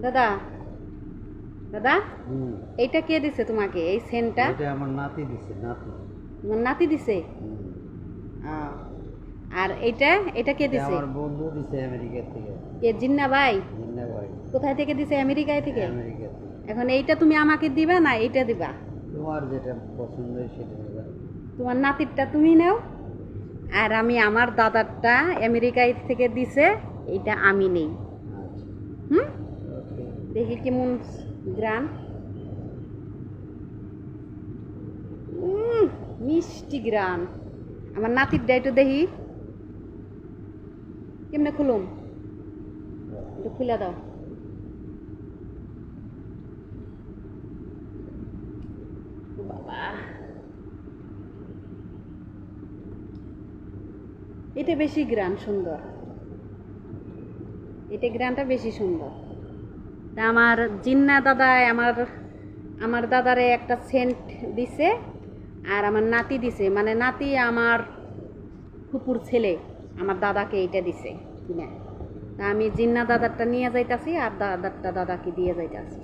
দাদা দাদা হুম। এইটা কে দিছে তোমাকে এই সেন্টটা? এটা আমার নাতি দিছে, নাতি। তোমার নাতি দিছে? হুম। আহ, আর এইটা এটা কে এটা দিছে? আমার বন্ধু দিছে আমেরিকা থেকে। কে জিন্না ভাই? জিন্না ভাই। কোথায় থেকে দিছে? আমেরিকায় থেকে? আমেরিকা থেকে। এখন এইটা তুমি আমাকে দিবা না এইটা দিবা? তোমার যেটা পছন্দ হয় সেটা দিবা। তোমার নাতিরটা তুমি নাও, আর আমি আমার দাদারটা আমেরিকায় থেকে দিছে এইটা আমি নেই। আচ্ছা, হুম, ওকে। দেখি কেমন গ্রান। মিষ্টি গ্রান। আমার নাতিরটা একটু দেখি কেমনে খুলুম, একটু খুলে দাও। ও বাবা, এটা বেশি গ্রান সুন্দর, এটা গ্রানটা বেশি সুন্দর। তা আমার জিন্না দাদায় আমার আমার দাদারে একটা সেন্ট দিছে, আর আমার নাতি দিছে, মানে নাতি আমার ফুপুর ছেলে আমার দাদাকে এইটা দিছে কিনা। তা আমি জিন্না দাদারটা নিয়ে যাইতাছি আর দাদারটা দাদাকে দিয়ে যাইতাছি।